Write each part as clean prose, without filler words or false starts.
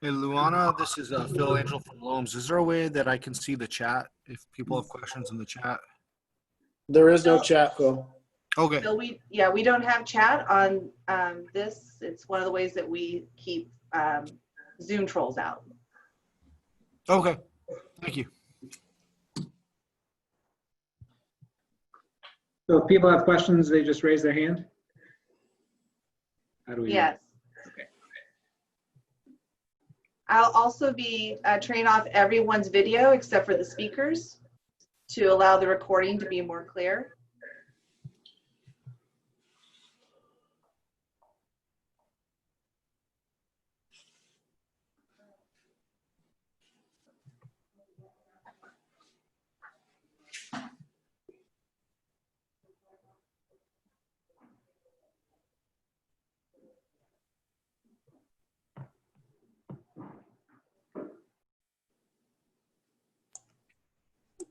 Hey, Luana, this is Phil Angel from Loams. Is there a way that I can see the chat if people have questions in the chat? There is no chat, Phil. Okay. So we don't have chat on this. It's one of the ways that we keep Zoom trolls out. Okay. Thank you. So if people have questions, they just raise their hand? How do we? Yes. Okay. I'll also be turning off everyone's video except for the speakers to allow the recording to be more clear.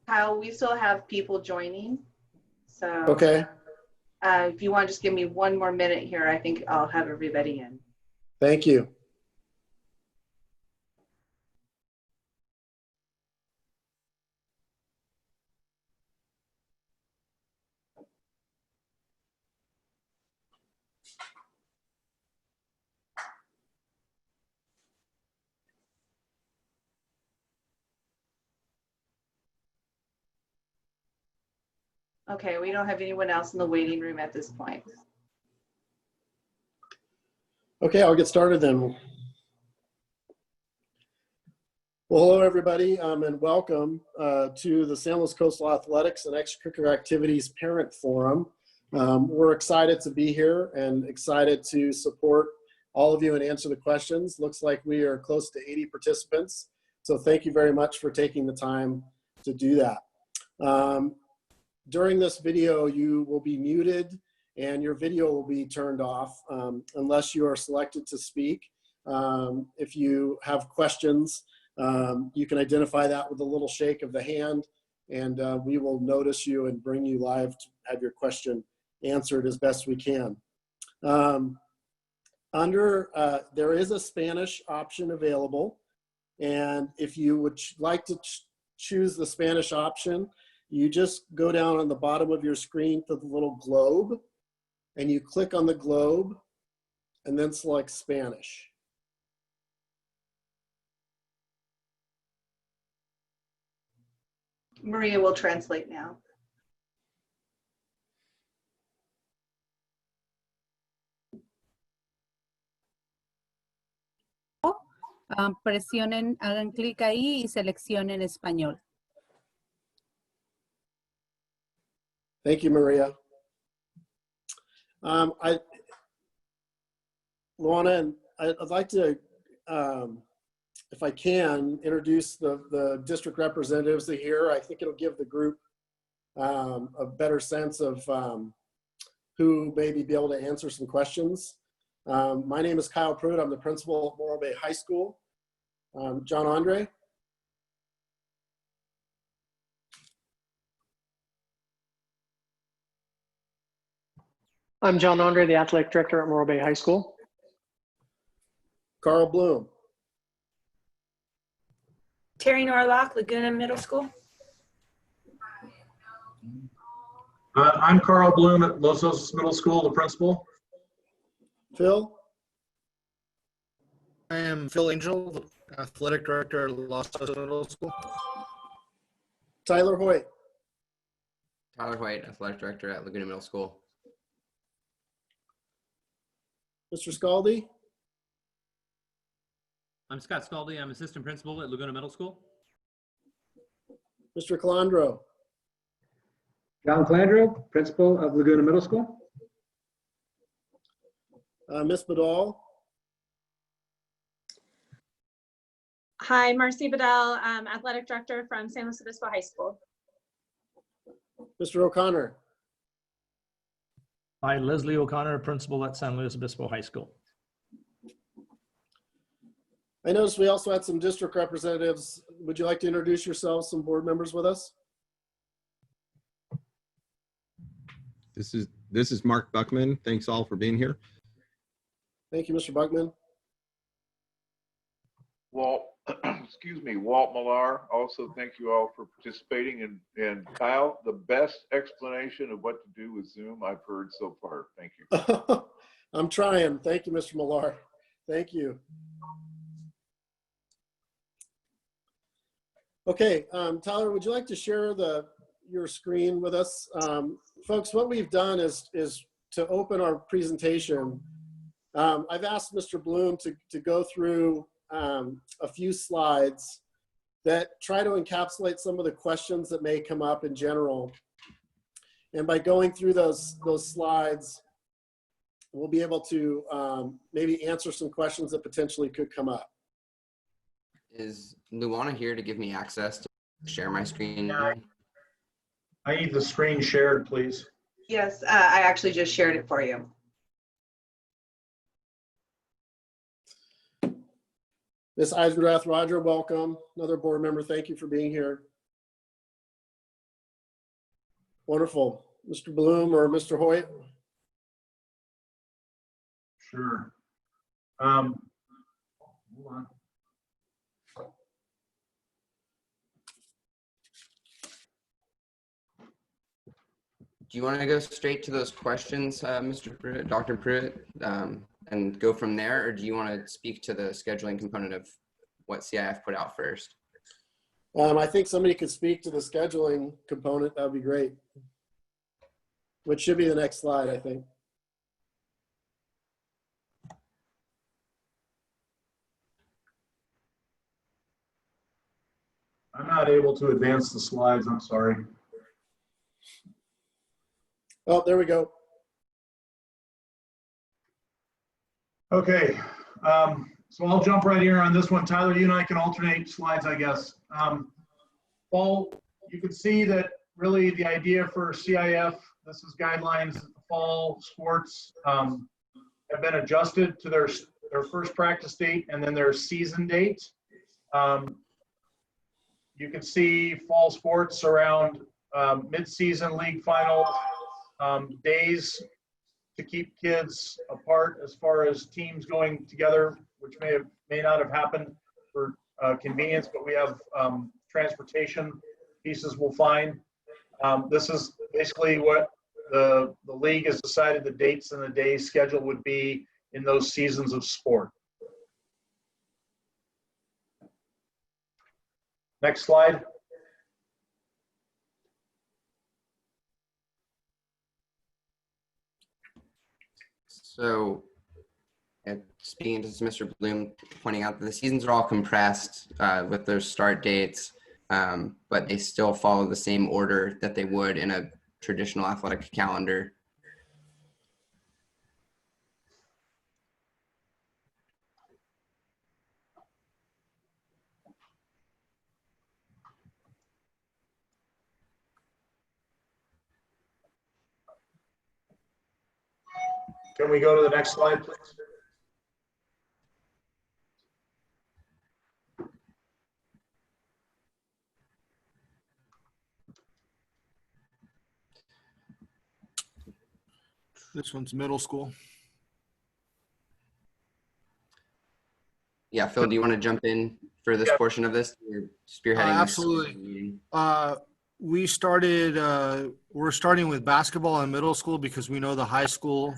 Kyle, we still have people joining. So Okay. if you want to just give me one more minute here, I think I'll have everybody in. Thank you. Okay, we don't have anyone else in the waiting room at this point. Okay, I'll get started then. Well, hello, everybody, and welcome to the San Luis Coastal Athletics and Extracurricular Activities Parent Forum. We're excited to be here and excited to support all of you and answer the questions. Looks like we are close to 80 participants, so thank you very much for taking the time to do that. During this video, you will be muted and your video will be turned off unless you are selected to speak. If you have questions, you can identify that with a little shake of the hand, and we will notice you and bring you live to have your question answered as best we can. There is a Spanish option available, and if you would like to choose the Spanish option, you just go down on the bottom of your screen to the little globe, and you click on the globe, and then select Spanish. Maria will translate now. Presionen, hagan clic ahí y seleccionen español. Thank you, Maria. Luana, I'd like to, if I can, introduce the district representatives that are here. I think it'll give the group a better sense of who maybe be able to answer some questions. My name is Kyle Pruitt. I'm the principal at Morro Bay High School. John Andre. I'm John Andre, the athletic director at Morro Bay High School. Carl Bloom. Terry Norlock, Laguna Middle School. I'm Carl Bloom at Los Osos Middle School, the principal. Phil. I am Phil Angel, the athletic director at Los Osos Middle School. Tyler Hoyt. Tyler Hoyt, athletic director at Laguna Middle School. Mr. Scaldi. I'm Scott Scaldi. I'm assistant principal at Laguna Middle School. Mr. Calandro. John Calandro, principal of Laguna Middle School. Ms. Badal. Hi, Marcy Badal, athletic director from San Luis Obispo High School. Mr. O'Connor. Hi, Leslie O'Connor, principal at San Luis Obispo High School. I noticed we also had some district representatives. Would you like to introduce yourselves, some board members with us? This is Mark Buckman. Thanks all for being here. Thank you, Mr. Buckman. Walt, excuse me, Walt Millar. Also, thank you all for participating. And Kyle, the best explanation of what to do with Zoom I've heard so far. Thank you. I'm trying. Thank you, Mr. Millar. Thank you. Okay, Tyler, would you like to share your screen with us? Folks, what we've done is to open our presentation. I've asked Mr. Bloom to go through a few slides that try to encapsulate some of the questions that may come up in general. And by going through those slides, we'll be able to maybe answer some questions that potentially could come up. Is Luana here to give me access to share my screen? Yeah, I need the screen shared, please. Yes, I actually just shared it for you. Ms. Eisendrath Roger, welcome. Another board member, thank you for being here. Wonderful. Mr. Bloom or Mr. Hoyt? Sure. Hold on. Do you want to go straight to those questions, Mr. Pruitt, Dr. Pruitt, and go from there, or do you want to speak to the scheduling component of what CIF put out first? I think somebody could speak to the scheduling component. That would be great. Which should be the next slide, I think. I'm not able to advance the slides. I'm sorry. Oh, there we go. Okay, so I'll jump right here on this one. Tyler, you and I can alternate slides, I guess. Fall, you can see that really the idea for CIF, this is guidelines, fall sports have been adjusted to their first practice date and then their season date. You can see fall sports around mid-season league finals, days to keep kids apart as far as teams going together, which may not have happened for convenience, but we have transportation pieces we'll find. This is basically what the league has decided the dates and the days schedule would be in those seasons of sport. Next slide. So, speaking to Mr. Bloom, pointing out that the seasons are all compressed with their start dates, but they still follow the same order that they would in a traditional athletic calendar. Can we go to the next slide, please? This one's middle school. Yeah, Phil, do you want to jump in for this portion of this? You're spearheading this absolutely. We're starting with basketball in middle school because we know the high school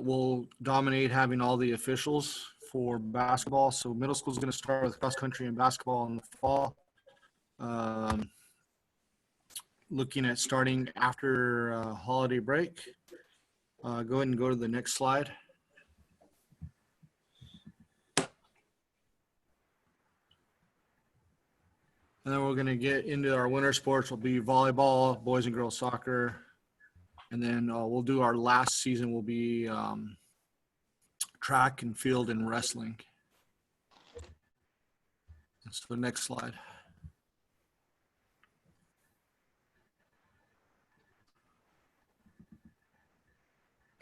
will dominate having all the officials for basketball. So middle school is going to start with cross country and basketball in the fall. Looking at starting after holiday break. Go ahead and go to the next slide. And then we're going to get into our winter sports. Will be volleyball, boys and girls soccer. And then we'll do our last season will be track and field and wrestling. So next slide.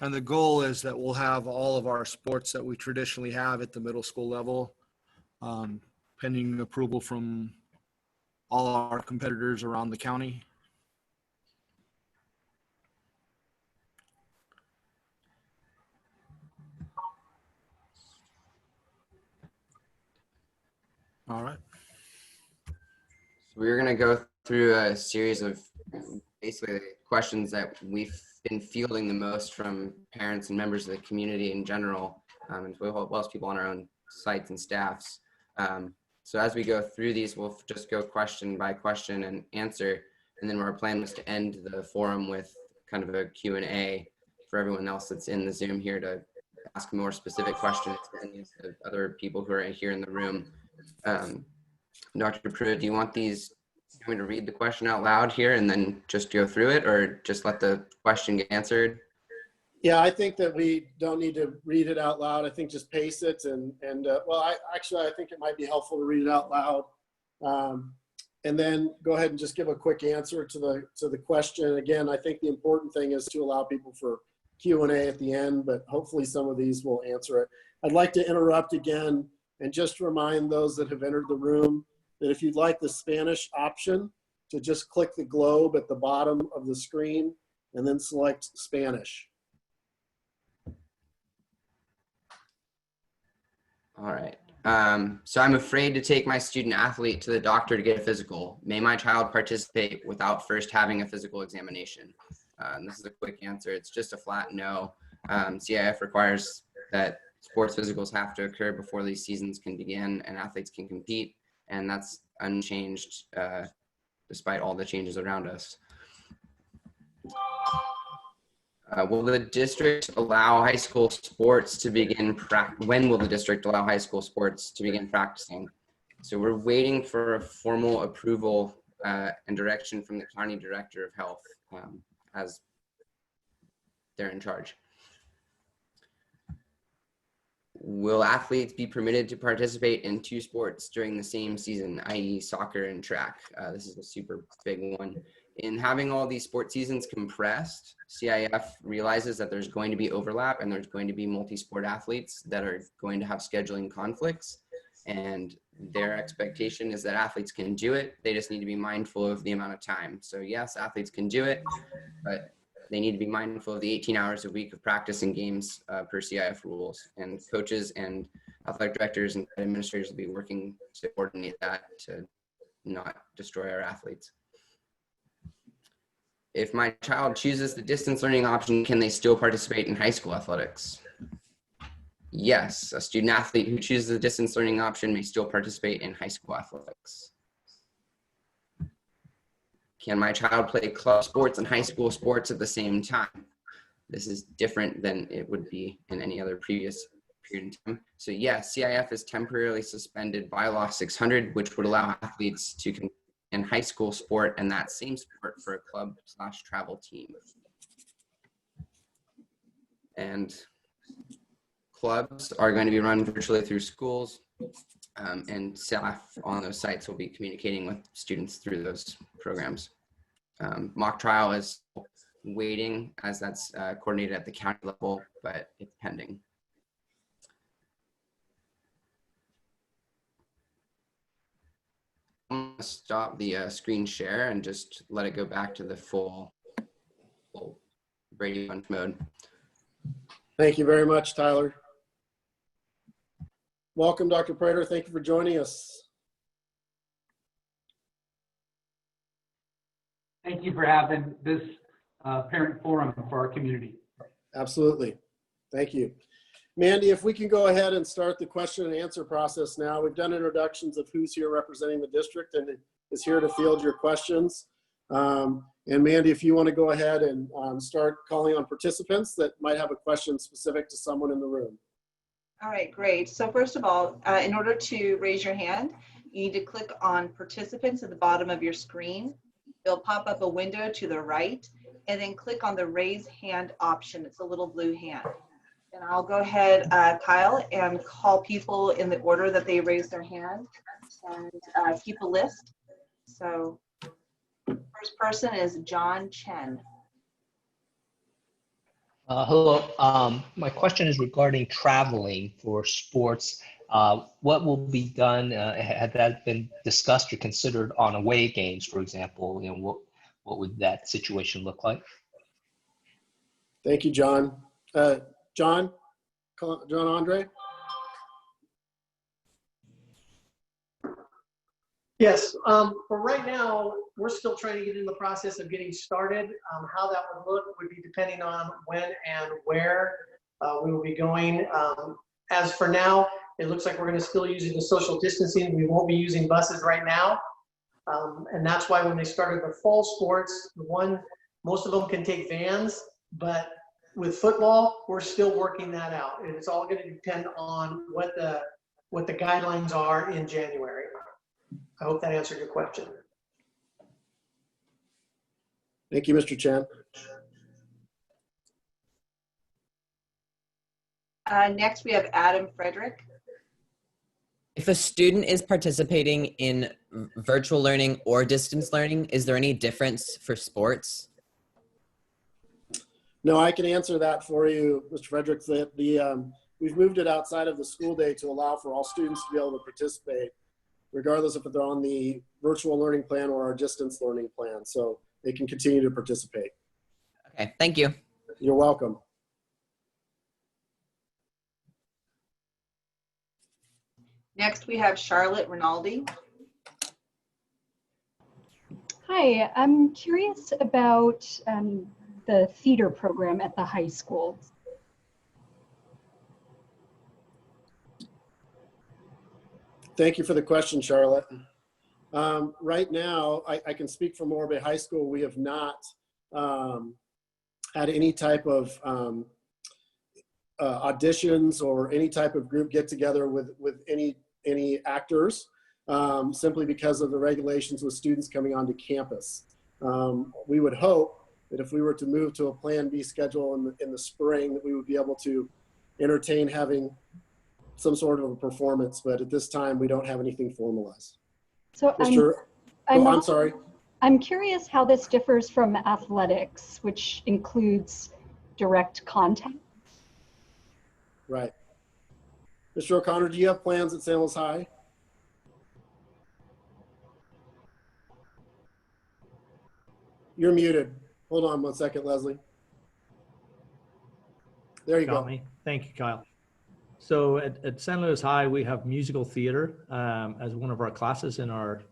And the goal is that we'll have all of our sports that we traditionally have at the middle school level, pending approval from all our competitors around the county. All right. So we're going to go through a series of basically questions that we've been fielding the most from parents and members of the community in general, as well as people on our own sites and staffs. So as we go through these, we'll just go question by question and answer. And then our plan was to end the forum with kind of a Q&A for everyone else that's in the Zoom here to ask more specific questions to any of the other people who are here in the room. Dr. Pruitt, do you want me to read the question out loud here and then just go through it, or just let the question get answered? Yeah, I think that we don't need to read it out loud. I think just paste it well, I think it might be helpful to read it out loud. And then go ahead and just give a quick answer to the question. Again, I think the important thing is to allow people for Q&A at the end, but hopefully some of these will answer it. I'd like to interrupt again and just remind those that have entered the room that if you'd like the Spanish option, to just click the globe at the bottom of the screen and then select Spanish. All right. So I'm afraid to take my student athlete to the doctor to get a physical. May my child participate without first having a physical examination? And this is a quick answer. It's just a flat no. CIF requires that sports physicals have to occur before these seasons can begin and athletes can compete. And that's unchanged despite all the changes around us. Will the district allow high school sports to begin when will the district allow high school sports to begin practicing? So we're waiting for a formal approval and direction from the county director of health as they're in charge. Will athletes be permitted to participate in 2 sports during the same season, i.e. soccer and track? This is a super big one. In having all these sport seasons compressed, CIF realizes that there's going to be overlap and there's going to be multi-sport athletes that are going to have scheduling conflicts. And their expectation is that athletes can do it. They just need to be mindful of the amount of time. So yes, athletes can do it, but they need to be mindful of the 18 hours a week of practice and games per CIF rules. And coaches and athletic directors and administrators will be working to coordinate that to not destroy our athletes. If my child chooses the distance learning option, can they still participate in high school athletics? Yes, a student athlete who chooses the distance learning option may still participate in high school athletics. Can my child play club sports and high school sports at the same time? This is different than it would be in any other previous period in time. So yes, CIF is temporarily suspended by Law 600, which would allow athletes to compete in high school sport and that same sport for a club/travel team. And clubs are going to be run virtually through schools, and staff on those sites will be communicating with students through those programs. Mock trial is waiting as that's coordinated at the county level, but it's pending. I'm going to stop the screen share and just let it go back to the full Brady Bunch mode. Thank you very much, Tyler. Welcome, Dr. Prater. Thank you for joining us. Thank you for having this parent forum for our community. Absolutely. Thank you. Mandy, if we can go ahead and start the question and answer process now. We've done introductions of who's here representing the district and is here to field your questions. And Mandy, if you want to go ahead and start calling on participants that might have a question specific to someone in the room. All right, great. So first of all, in order to raise your hand, you need to click on participants at the bottom of your screen. It'll pop up a window to the right, and then click on the raise hand option. It's a little blue hand. And I'll go ahead, Kyle, and call people in the order that they raise their hand and keep a list. So first person is John Chen. Hello. My question is regarding traveling for sports. What will be done? Had that been discussed or considered on away games, for example? You know, what would that situation look like? Thank you, John. John Andre? Yes, for right now, we're still trying to get in the process of getting started. How that would look would be depending on when and where we will be going. As for now, it looks like we're going to still using the social distancing. We won't be using buses right now. And that's why when they started the fall sports, most of them can take vans, but with football, we're still working that out. And it's all going to depend on what the guidelines are in January. I hope that answered your question. Thank you, Mr. Chen. Next, we have Adam Frederick. If a student is participating in virtual learning or distance learning, is there any difference for sports? No, I can answer that for you, Mr. Frederick. We've moved it outside of the school day to allow for all students to be able to participate, regardless if they're on the virtual learning plan or our distance learning plan. So they can continue to participate. Okay, thank you. You're welcome. Next, we have Charlotte Rinaldi. Hi, I'm curious about the theater program at the high school. Thank you for the question, Charlotte. Right now, I can speak for Morro Bay High School. We have not had any type of auditions or any type of group get together with any actors, simply because of the regulations with students coming onto campus. We would hope that if we were to move to a Plan B schedule in the spring, that we would be able to entertain having some sort of a performance, but at this time we don't have anything formalized. So I'm sorry. I'm curious how this differs from athletics, which includes direct contact. Right. Mr. O'Connor, do you have plans at San Luis High? You're muted. Hold on 1 second, Leslie. There you go. Me. Thank you, Kyle. So at San Luis High, we have musical theater as one of our classes in our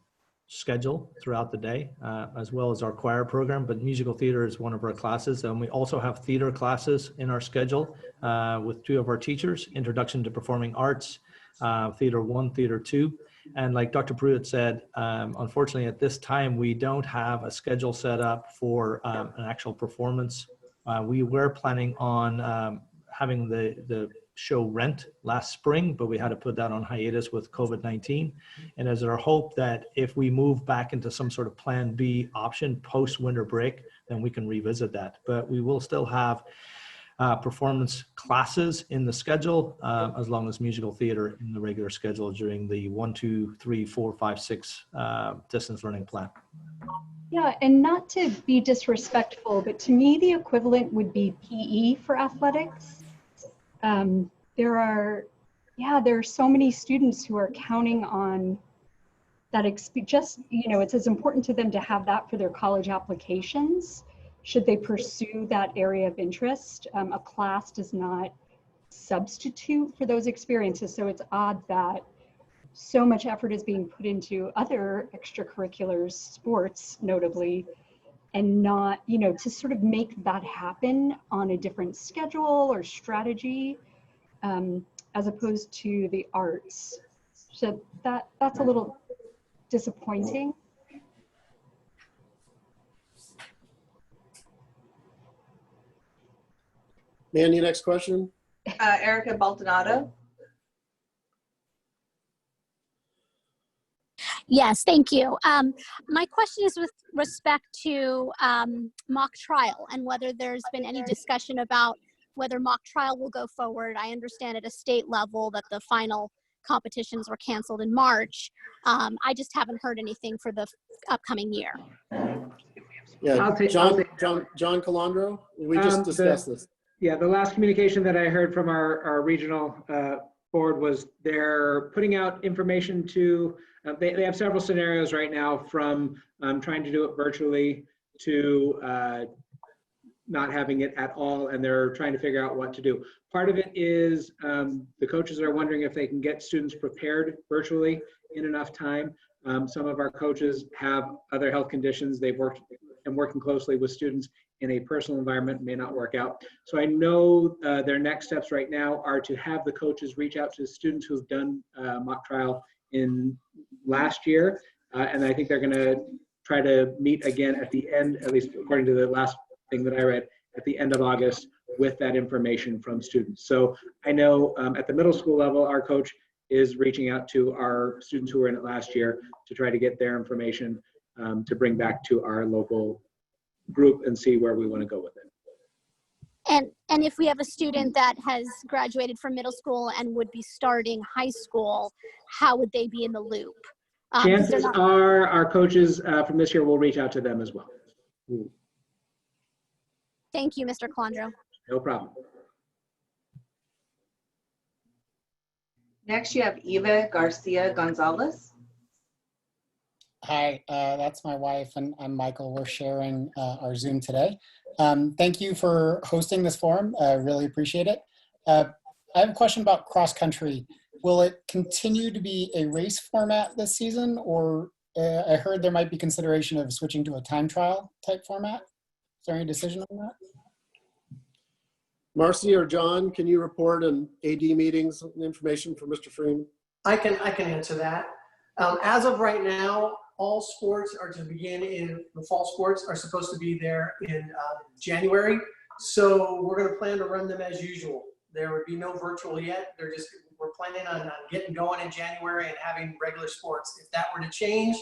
schedule throughout the day, as well as our choir program, but musical theater is one of our classes. And we also have theater classes in our schedule with two of our teachers, Introduction to Performing Arts, Theater 1, Theater 2. And like Dr. Pruitt said, unfortunately at this time, we don't have a schedule set up for an actual performance. We were planning on having the show Rent last spring, but we had to put that on hiatus with COVID-19. And as our hope that if we move back into some sort of Plan B option post winter break, then we can revisit that. But we will still have performance classes in the schedule, as long as musical theater in the regular schedule during the 1, 2, 3, 4, 5, 6 distance learning plan. Yeah, and not to be disrespectful, but to me the equivalent would be PE for athletics. There are so many students who are counting on that just, it's as important to them to have that for their college applications. Should they pursue that area of interest? A class does not substitute for those experiences. So it's odd that so much effort is being put into other extracurriculars, sports notably, and not, to sort of make that happen on a different schedule or strategy, as opposed to the arts. So that's a little disappointing. Mandy, next question. Erica Baldonado. Yes, thank you. My question is with respect to mock trial and whether there's been any discussion about whether mock trial will go forward. I understand at a state level that the final competitions were canceled in March. I just haven't heard anything for the upcoming year. Yeah, John Calandro, we just discussed this. Yeah, the last communication that I heard from our regional board was they're putting out information to, they have several scenarios right now, from trying to do it virtually to not having it at all, and they're trying to figure out what to do. Part of it is the coaches are wondering if they can get students prepared virtually in enough time. Some of our coaches have other health conditions. They've worked and working closely with students in a personal environment may not work out. So I know their next steps right now are to have the coaches reach out to students who've done mock trial in last year. And I think they're gonna try to meet again at the end, at least according to the last thing that I read, at the end of August with that information from students. So I know at the middle school level, our coach is reaching out to our students who were in it last year to try to get their information to bring back to our local group and see where we want to go with it. And if we have a student that has graduated from middle school and would be starting high school, how would they be in the loop? Chances are our coaches from this year will reach out to them as well. Thank you, Mr. Calandro. No problem. Next, you have Eva Garcia Gonzalez. Hi, that's my wife, and I'm Michael. We're sharing our Zoom today. Thank you for hosting this forum. I really appreciate it. I have a question about cross country. Will it continue to be a race format this season, or I heard there might be consideration of switching to a time trial type format? Is there any decision on that? Marcy or John, can you report on AD meetings and information for Mr. Freeman? I can answer that. As of right now, all sports are to begin in the fall sports are supposed to be there in January. So we're going to plan to run them as usual. There would be no virtual yet. We're planning on getting going in January and having regular sports. If that were to change,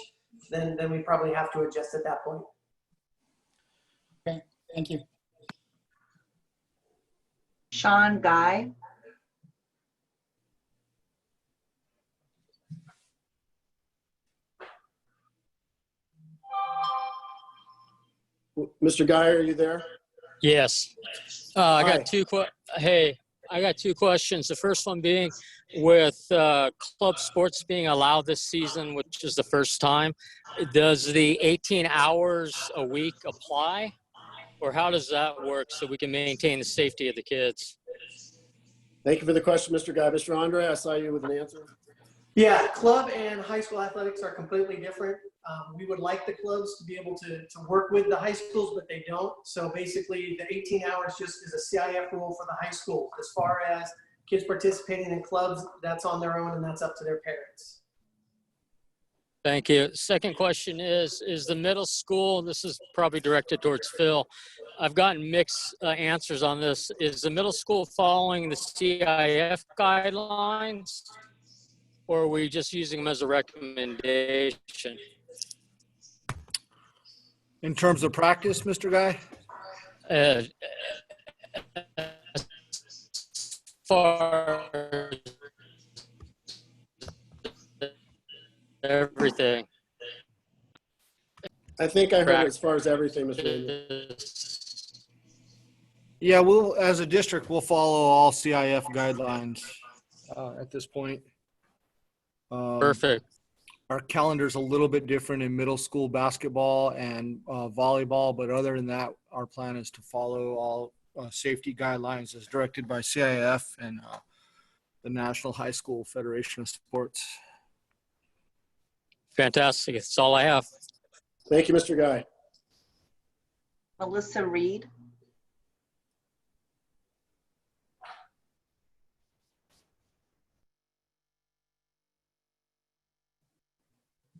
then we probably have to adjust at that point. Okay, thank you. Sean Guy. Mr. Guy, are you there? Yes. I got I got two questions. The first one being with club sports being allowed this season, which is the first time, does the 18 hours a week apply? Or how does that work so we can maintain the safety of the kids? Thank you for the question, Mr. Guy. Mr. Andre, I saw you with an answer. Yeah, club and high school athletics are completely different. We would like the clubs to be able to work with the high schools, but they don't. So basically the 18 hours just is a CIF rule for the high school. As far as kids participating in clubs, that's on their own and that's up to their parents. Thank you. Second question is the middle school, this is probably directed towards Phil. I've gotten mixed answers on this. Is the middle school following the CIF guidelines, or are we just using them as a recommendation? In terms of practice, Mr. Guy? As far as everything. I think I heard as far as everything, Mr. Freeman. Yeah, we'll, as a district, we'll follow all CIF guidelines at this point. Perfect. Our calendar's a little bit different in middle school basketball and volleyball, but other than that, our plan is to follow all safety guidelines as directed by CIF and the National High School Federation of Sports. Fantastic. That's all I have. Thank you, Mr. Guy. Melissa Reed.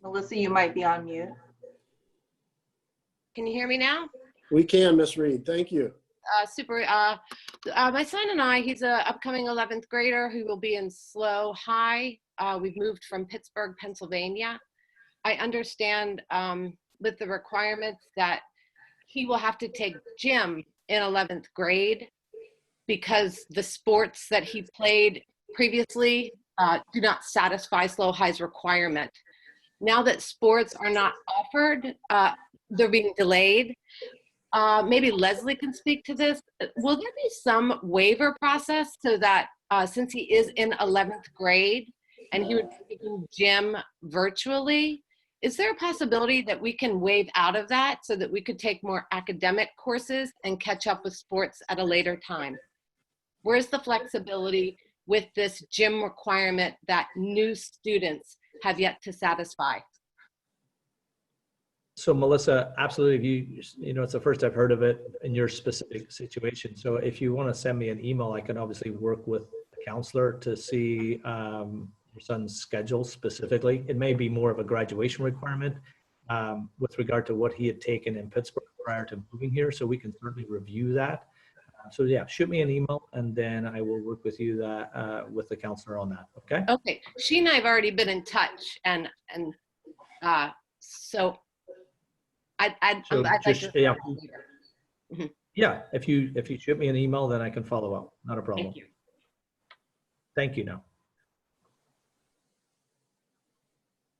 Melissa, you might be on mute. Can you hear me now? We can, Miss Reed. Thank you. Super. My son and I, he's an upcoming 11th grader who will be in SLO High. We've moved from Pittsburgh, Pennsylvania. I understand with the requirements that he will have to take gym in 11th grade because the sports that he played previously do not satisfy SLO High's requirement. Now that sports are not offered, they're being delayed. Maybe Leslie can speak to this. Will there be some waiver process so that since he is in 11th grade and he would be taking gym virtually, is there a possibility that we can waive out of that so that we could take more academic courses and catch up with sports at a later time? Where's the flexibility with this gym requirement that new students have yet to satisfy? So Melissa, absolutely. You know, it's the first I've heard of it in your specific situation. So if you want to send me an email, I can obviously work with the counselor to see your son's schedule specifically. It may be more of a graduation requirement with regard to what he had taken in Pittsburgh prior to moving here. So we can certainly review that. So yeah, shoot me an email and then I will work with you with the counselor on that. Okay. Okay. She and I have already been in touch, and so I'd So like just, to. yeah, Mhm. yeah. If you shoot me an email, then I can follow up. Not a problem. Thank you. Thank you. Now.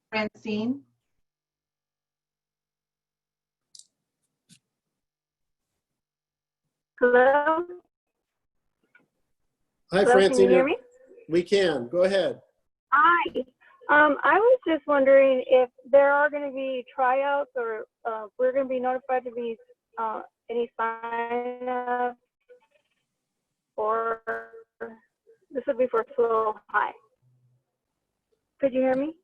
Francine? Hi, Hello? Hello, Francine. can you hear me? We can. Go ahead. Hi. I was just wondering if there are going to be tryouts or we're going to be notified to be any sign-up, or this would be for SLO High. Could you hear me?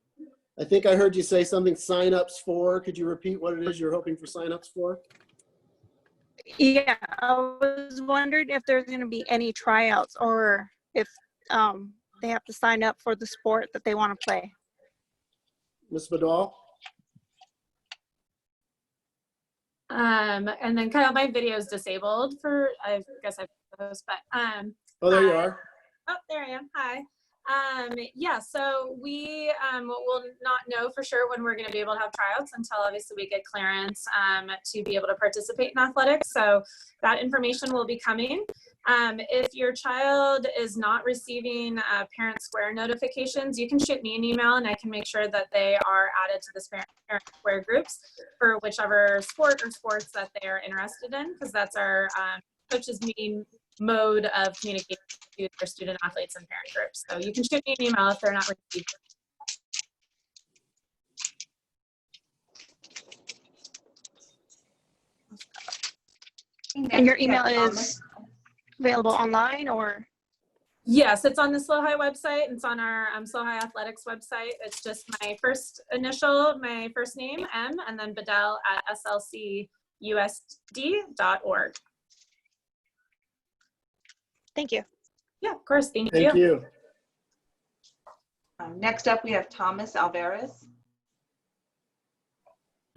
I think I heard you say something sign-ups for. Could you repeat what it is you're hoping for sign-ups for? Yeah, I was wondering if there's going to be any tryouts or if they have to sign up for the sport that they want to play. Ms. Vidal? And then Kyle, my video is disabled for, I guess I post, but Oh, there you are. oh, there I am. Hi. Yeah, so we will not know for sure when we're going to be able to have tryouts until obviously we get clearance to be able to participate in athletics. So that information will be coming. If your child is not receiving parent square notifications, you can shoot me an email and I can make sure that they are added to the parent square groups for whichever sport or sports that they are interested in, because that's our coach's meeting mode of communication to their student athletes and parent groups. So you can shoot me an email if they're not received. And your email is available online, or? Yes, it's on the SLO High website. It's on our SLO High Athletics website. It's just my first initial, my first name, M, and then Bedell at slcusd.org. Thank you. Yeah, of course. Thank you. Thank you. Next up, we have Thomas Alvarez.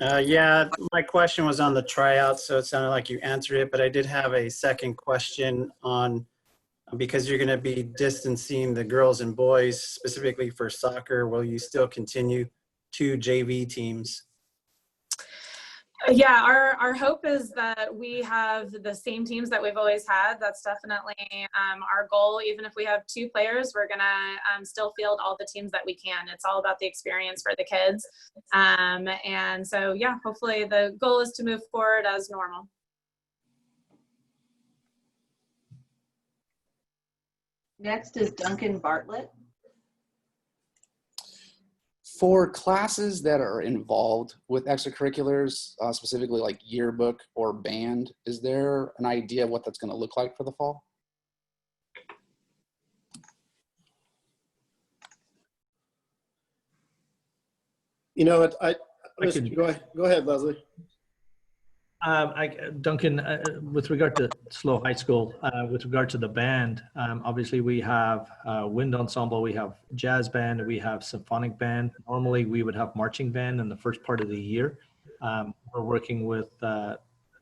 Yeah, my question was on the tryouts, so it sounded like you answered it, but I did have a second question on, because you're going to be distancing the girls and boys specifically for soccer, will you still continue 2 JV teams? Yeah, our hope is that we have the same teams that we've always had. That's definitely our goal. Even if we have 2 players, we're gonna still field all the teams that we can. It's all about the experience for the kids. And so, yeah, hopefully the goal is to move forward as normal. Next is Duncan Bartlett. For classes that are involved with extracurriculars, specifically like yearbook or band, is there an idea of what that's going to look like for the fall? You know, go ahead, Leslie. Duncan, with regard to SLO High School, with regard to the band, obviously we have wind ensemble, we have jazz band, we have symphonic band. Normally we would have marching band in the first part of the year. We're working with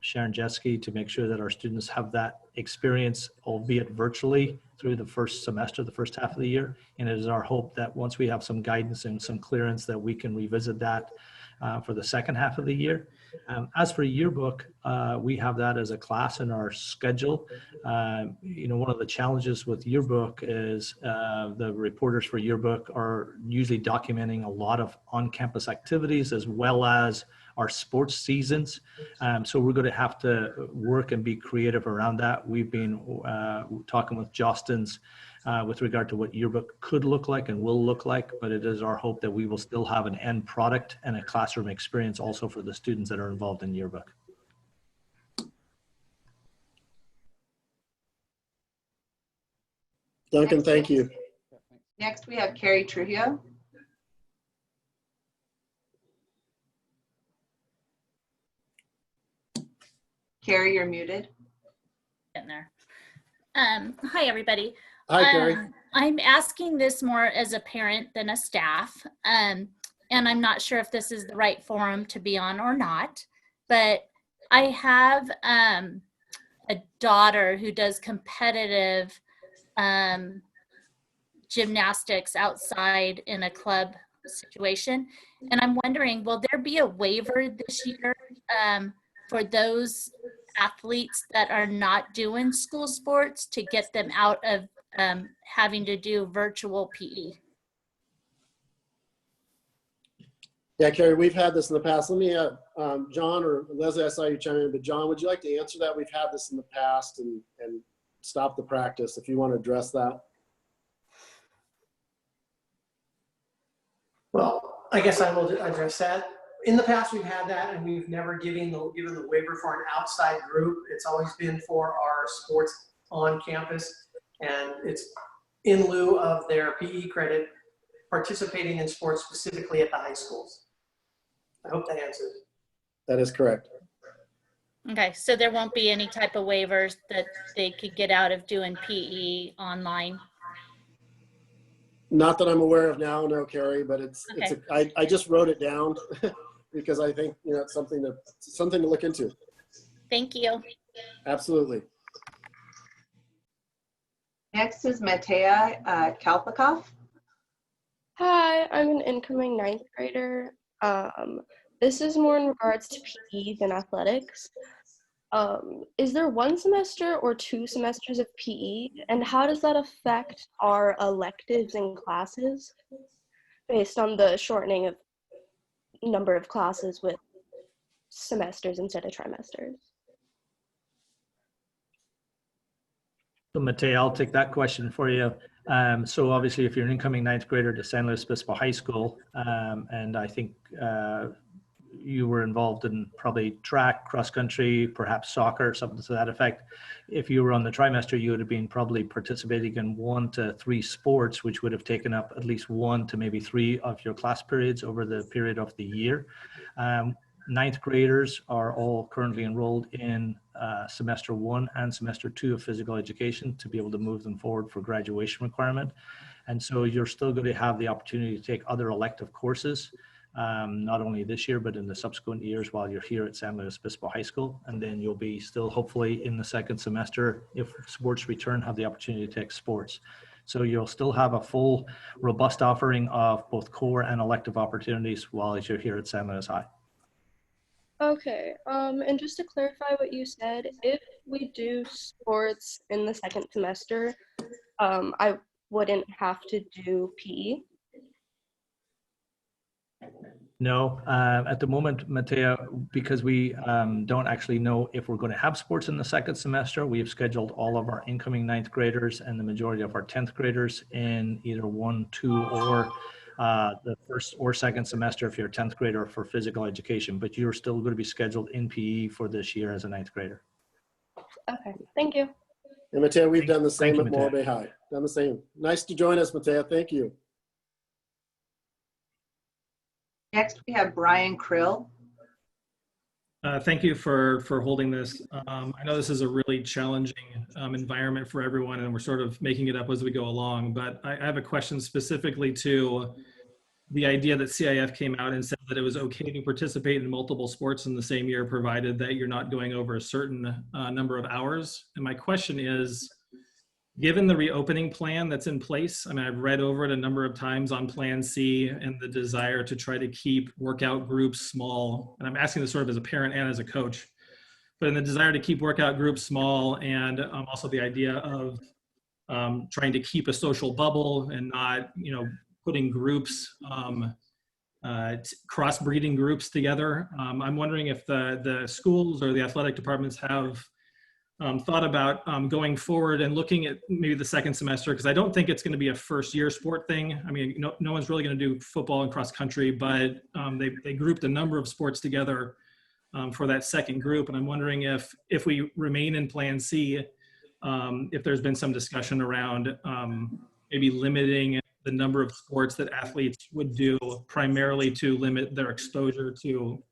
Sharon Jeske to make sure that our students have that experience, albeit virtually, through the first semester, the first half of the year. And it is our hope that once we have some guidance and some clearance that we can revisit that for the second half of the year. As for yearbook, we have that as a class in our schedule. You know, one of the challenges with yearbook is the reporters for yearbook are usually documenting a lot of on-campus activities as well as our sports seasons. So we're going to have to work and be creative around that. We've been talking with Jostens with regard to what yearbook could look like and will look like, but it is our hope that we will still have an end product and a classroom experience also for the students that are involved in yearbook. Duncan, thank you. Next, we have Carrie Trujillo. Carrie, you're muted. In there. Hi, everybody. Hi, Carrie. I'm asking this more as a parent than a staff. And I'm not sure if this is the right forum to be on or not, but I have a daughter who does competitive gymnastics outside in a club situation. And I'm wondering, will there be a waiver this year for those athletes that are not doing school sports to get them out of having to do virtual PE? Yeah, Carrie, we've had this in the past. Let me, John or Leslie, I saw you chime in, but John, would you like to answer that? We've had this in the past and stop the practice if you want to address that. Well, I guess I will address that. In the past, we've had that, and we've never given the waiver for an outside group. It's always been for our sports on campus, and it's in lieu of their PE credit participating in sports specifically at the high schools. I hope that answers. That is correct. Okay, so there won't be any type of waivers that they could get out of doing PE online? Not that I'm aware of now, no, Carrie, but I just wrote it down because I think, you know, it's something to look into. Thank you. Absolutely. Next is Matea Kalpakov. Hi, I'm an incoming 9th grader. This is more in regards to PE than athletics. Is there 1 semester or 2 semesters of PE? And how does that affect our electives and classes based on the shortening of number of classes with semesters instead of trimesters? So Mateo, I'll take that question for you. So obviously if you're an incoming 9th grader to San Luis Obispo High School, and I think you were involved in probably track, cross country, perhaps soccer, something to that effect. If you were on the trimester, you would have been probably participating in 1 to 3 sports, which would have taken up at least 1 to maybe 3 of your class periods over the period of the year. 9th graders are all currently enrolled in semester 1 and semester 2 of physical education to be able to move them forward for graduation requirement. And so you're still going to have the opportunity to take other elective courses, not only this year, but in the subsequent years while you're here at San Luis Obispo High School. And then you'll be still hopefully in the 2nd semester, if sports return, have the opportunity to take sports. So you'll still have a full, robust offering of both core and elective opportunities while you're here at San Luis High. Okay, and just to clarify what you said, if we do sports in the 2nd semester, I wouldn't have to do PE? No, at the moment, Mateo, because we don't actually know if we're going to have sports in the 2nd semester, we have scheduled all of our incoming 9th graders and the majority of our 10th graders in either 1, 2, or the 1st or 2nd semester if you're a 10th grader for physical education, but you're still going to be scheduled in PE for this year as a 9th grader. Okay, thank you. And Mateo, we've done the same you, at Morro Bay High. Done the same. Nice to join us, Mateo. Thank you. Next, we have Brian Krill. Thank you for holding this. I know this is a really challenging environment for everyone, and we're sort of making it up as we go along, but I have a question specifically to the idea that CIF came out and said that it was okay to participate in multiple sports in the same year, provided that you're not going over a certain number of hours. And my question is, given the reopening plan that's in place, I mean, I've read over it a number of times on Plan C and the desire to try to keep workout groups small. And I'm asking this sort of as a parent and as a coach, but in the desire to keep workout groups small and also the idea of trying to keep a social bubble and not, you know, putting groups, cross-breeding groups together. I'm wondering if the schools or the athletic departments have thought about going forward and looking at maybe the 2nd semester, because I don't think it's going to be a first-year sport thing. I mean, no one's really going to do football and cross country, but they grouped a number of sports together for that 2nd group. And I'm wondering if we remain in Plan C, if there's been some discussion around maybe limiting the number of sports that athletes would do, primarily to limit their exposure to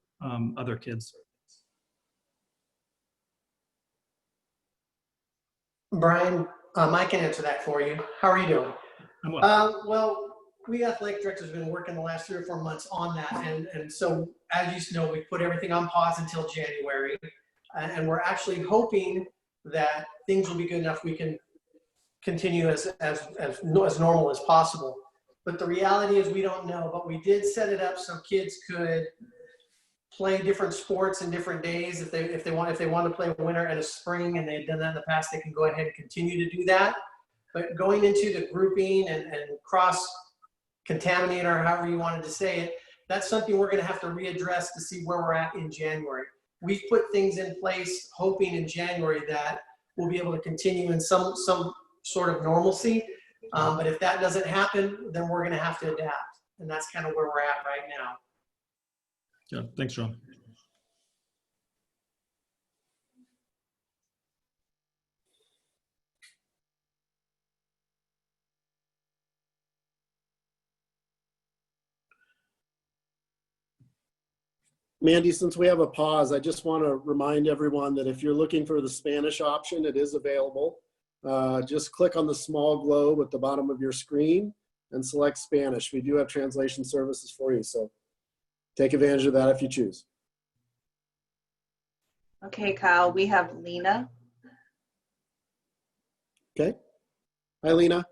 other kids. Brian, I can answer that for you. How are you doing? I'm well. Well, we athletic directors have been working the last 3 or 4 months on that. And so, as you know, we put everything on pause until January. And we're actually hoping that things will be good enough we can continue as normal as possible. But the reality is we don't know. But we did set it up so kids could play different sports in different days. If they want to play a winter and a spring and they've done that in the past, they can go ahead and continue to do that. But going into the grouping and cross-contaminate, or however you wanted to say it, that's something we're going to have to readdress to see where we're at in January. We've put things in place hoping in January that we'll be able to continue in some sort of normalcy. But if that doesn't happen, then we're going to have to adapt. And that's kind of where we're at right now. Yeah, thanks, John. Mandy, since we have a pause, I just want to remind everyone that if you're looking for the Spanish option, it is available. Just click on the small globe at the bottom of your screen and select Spanish. We do have translation services for you, so take advantage of that if you choose. Okay, Kyle, we have Lena. Okay. Hi, Lena.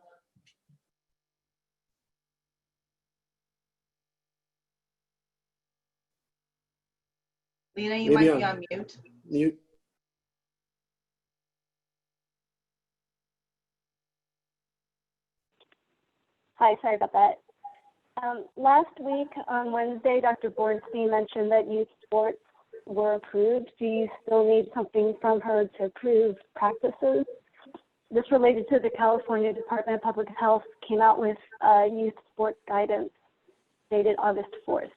Lena, you Maybe might be on mute. Mute. Hi, sorry about that. Last week on Wednesday, Dr. Bornstein mentioned that youth sports were approved. Do you still need something from her to approve practices? This related to the California Department of Public Health came out with youth sports guidance dated August 4th.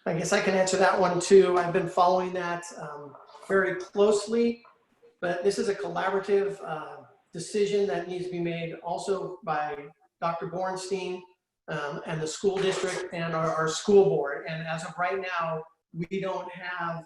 I guess I can answer that one too. I've been following that very closely, but this is a collaborative decision that needs to be made also by Dr. Bornstein and the school district and our school board. And as of right now, we don't have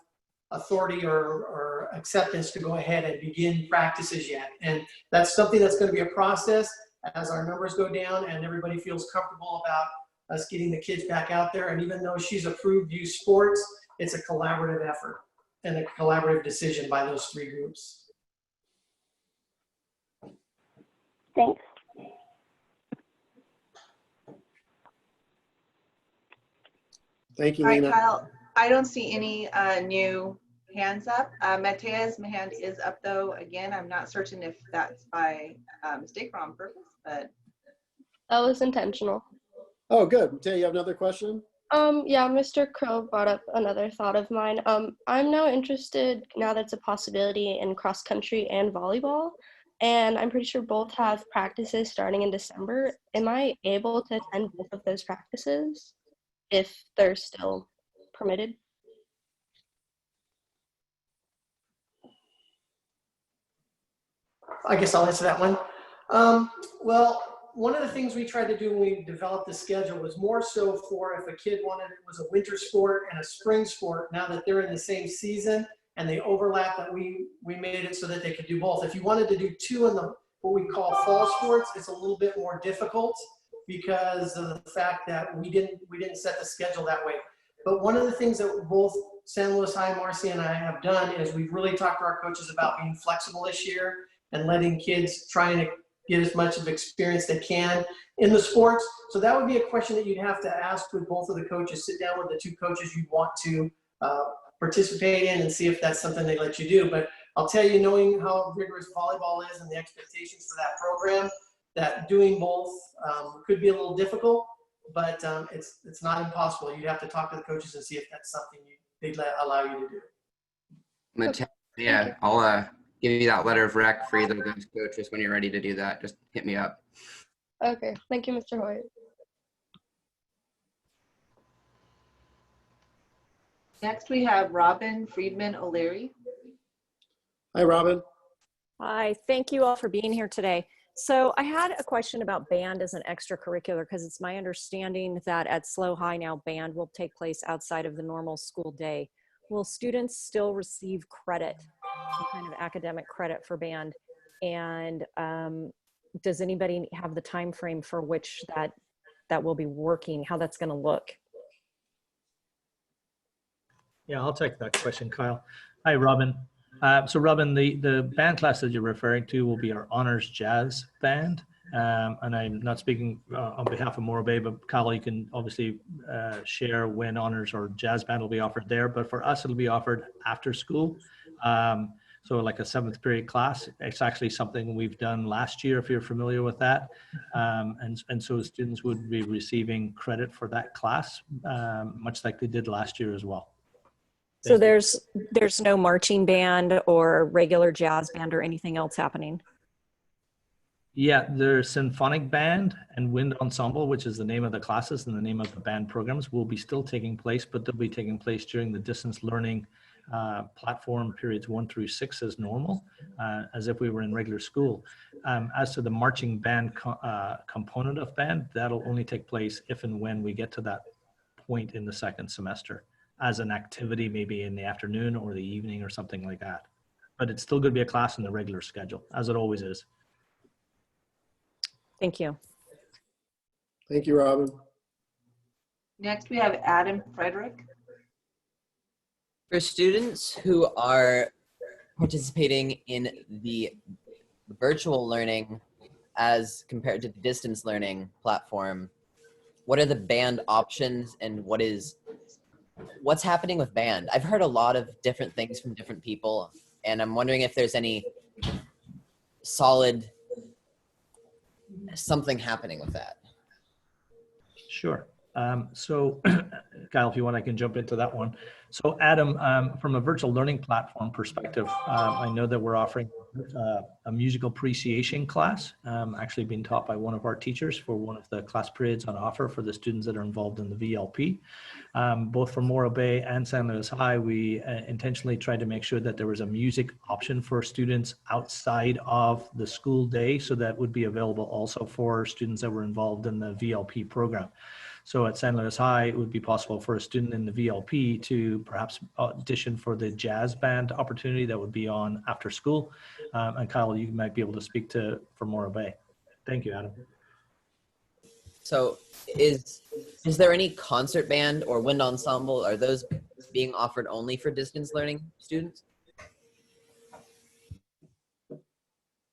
authority or acceptance to go ahead and begin practices yet. And that's something that's going to be a process as our numbers go down and everybody feels comfortable about us getting the kids back out there. And even though she's approved youth sports, it's a collaborative effort and a collaborative decision by those 3 groups. Thanks. Thank you, All right, Lena. Kyle, I don't see any new hands up. Matea's hand is up though. Again, I'm not certain if that's by mistake or on purpose, but. That was intentional. Oh, good. Matea, you have another question? Yeah, Mr. Crow brought up another thought of mine. I'm now interested, now that it's a possibility, in cross country and volleyball, and I'm pretty sure both have practices starting in December. Am I able to attend both of those practices if they're still permitted? I guess I'll answer that one. Well, one of the things we tried to do when we developed the schedule was more so for if a kid wanted, it was a winter sport and a spring sport, now that they're in the same season and they overlap, that we made it so that they could do both. If you wanted to do 2 in the what we call fall sports, it's a little bit more difficult because of the fact that we didn't set the schedule that way. But one of the things that both San Luis High, Marcy, and I have done is we've really talked to our coaches about being flexible this year and letting kids try and get as much of experience they can in the sports. So that would be a question that you'd have to ask with both of the coaches, sit down with the 2 coaches you want to participate in and see if that's something they let you do. But I'll tell you, knowing how rigorous volleyball is and the expectations for that program, that doing both could be a little difficult, but it's not impossible. You'd have to talk to the coaches and see if that's something they'd allow you to do. Yeah, I'll give you that letter of rec for either of those coaches when you're ready to do that. Just hit me up. Okay, thank you, Mr. Hoyt. Next, we have Robin Friedman O'Leary. Hi, Robin. Hi, thank you all for being here today. So I had a question about band as an extracurricular, because it's my understanding that at SLO High now band will take place outside of the normal school day. will students still receive credit, some kind of academic credit for band? And does anybody have the time frame for which that will be working, how that's going to look? Yeah, I'll take that question, Kyle. Hi, Robin. So Robin, the band class that you're referring to will be our honors jazz band. And I'm not speaking on behalf of Morro Bay, but Kyle, you can obviously share when honors or jazz band will be offered there. But for us, it'll be offered after school. So like a 7th period class. It's actually something we've done last year, if you're familiar with that. And so students would be receiving credit for that class, much like they did last year as well. So there's no marching band or regular jazz band or anything else happening? Yeah, there's symphonic band and wind ensemble, which is the name of the classes and the name of the band programs, will be still taking place, but they'll be taking place during the distance learning platform periods 1 through 6 as normal, as if we were in regular school. As to the marching band component of band, that'll only take place if and when we get to that point in the 2nd semester, as an activity maybe in the afternoon or the evening or something like that. But it's still going to be a class in the regular schedule, as it always is. Thank you. Thank you, Robin. Next, we have Adam Frederick. For students who are participating in the virtual learning as compared to the distance learning platform, what are the band options and what's happening with band? I've heard a lot of different things from different people, and I'm wondering if there's any solid something happening with that. Sure. So Kyle, if you want, I can jump into that one. So Adam, from a virtual learning platform perspective, I know that we're offering a musical appreciation class, actually being taught by one of our teachers for one of the class periods on offer for the students that are involved in the VLP. Both for Morro Bay and San Luis High, we intentionally tried to make sure that there was a music option for students outside of the school day, so that would be available also for students that were involved in the VLP program. So at San Luis High, it would be possible for a student in the VLP to perhaps audition for the jazz band opportunity that would be on after school. And Kyle, you might be able to speak for Morro Bay. Thank you, Adam. So is there any concert band or wind ensemble? Are those being offered only for distance learning students?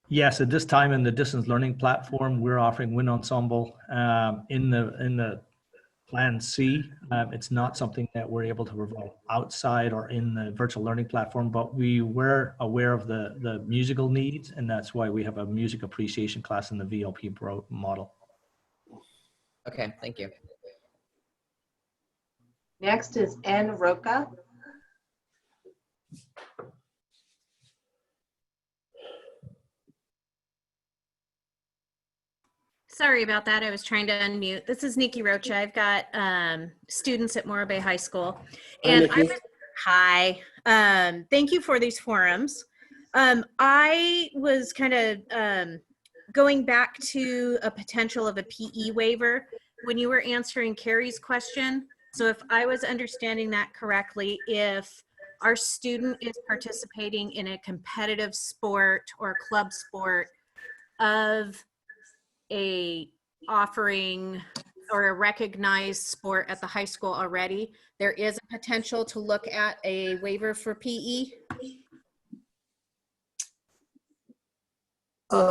Yes, at this time in the distance learning platform, we're offering wind ensemble in the Plan C. It's not something that we're able to provide outside or in the virtual learning platform, but we were aware of the musical needs, and that's why we have a music appreciation class in the VLP model. Okay, thank you. Next is N. Roca. Sorry about that. I was trying to unmute. This is Nikki Rocha. I've got students at Morro Bay High School. And hi. Thank you for these forums. I was kind of going back to a potential of a PE waiver when you were answering Carrie's question. So if I was understanding that correctly, if our student is participating in a competitive sport or club sport of a offering or a recognized sport at the high school already, there is a potential to look at a waiver for PE?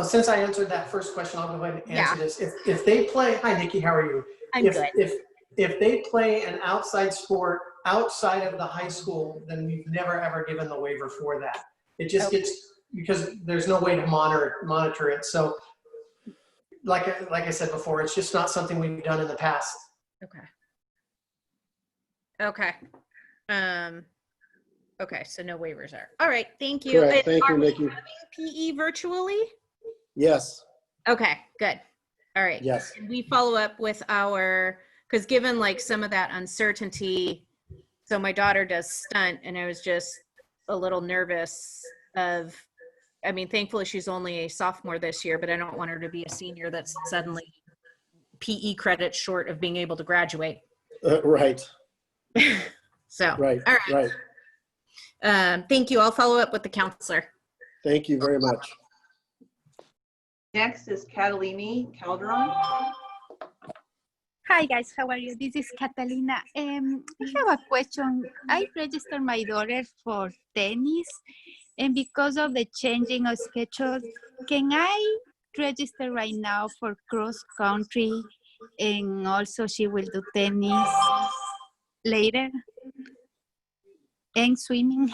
Since I answered that first question, I'll go ahead and answer this. If they play, hi Nikki, how are you? I'm good. If they play an outside sport outside of the high school, then we've never ever given the waiver for that. It just gets, because there's no way to monitor it. So like I said before, it's just not something we've done in the past. Okay. Okay, so no waivers are. All right, thank you. Correct. Thank you, Nikki. Are we PE virtually? Yes. Okay, good. All right. Yes. And we follow up with because given like some of that uncertainty, so my daughter does stunt and I was just a little nervous I mean, thankfully she's only a sophomore this year, but I don't want her to be a senior that's suddenly PE credit short of being able to graduate. Right. So, right. all right. Right. Thank you. I'll follow up with the counselor. Thank you very much. Next is Catalina Calderon. Hi guys, how are you? This is Catalina. I have a question. I registered my daughter for tennis, and because of the changing of schedule, can I register right now for cross country, and also she will do tennis later and swimming?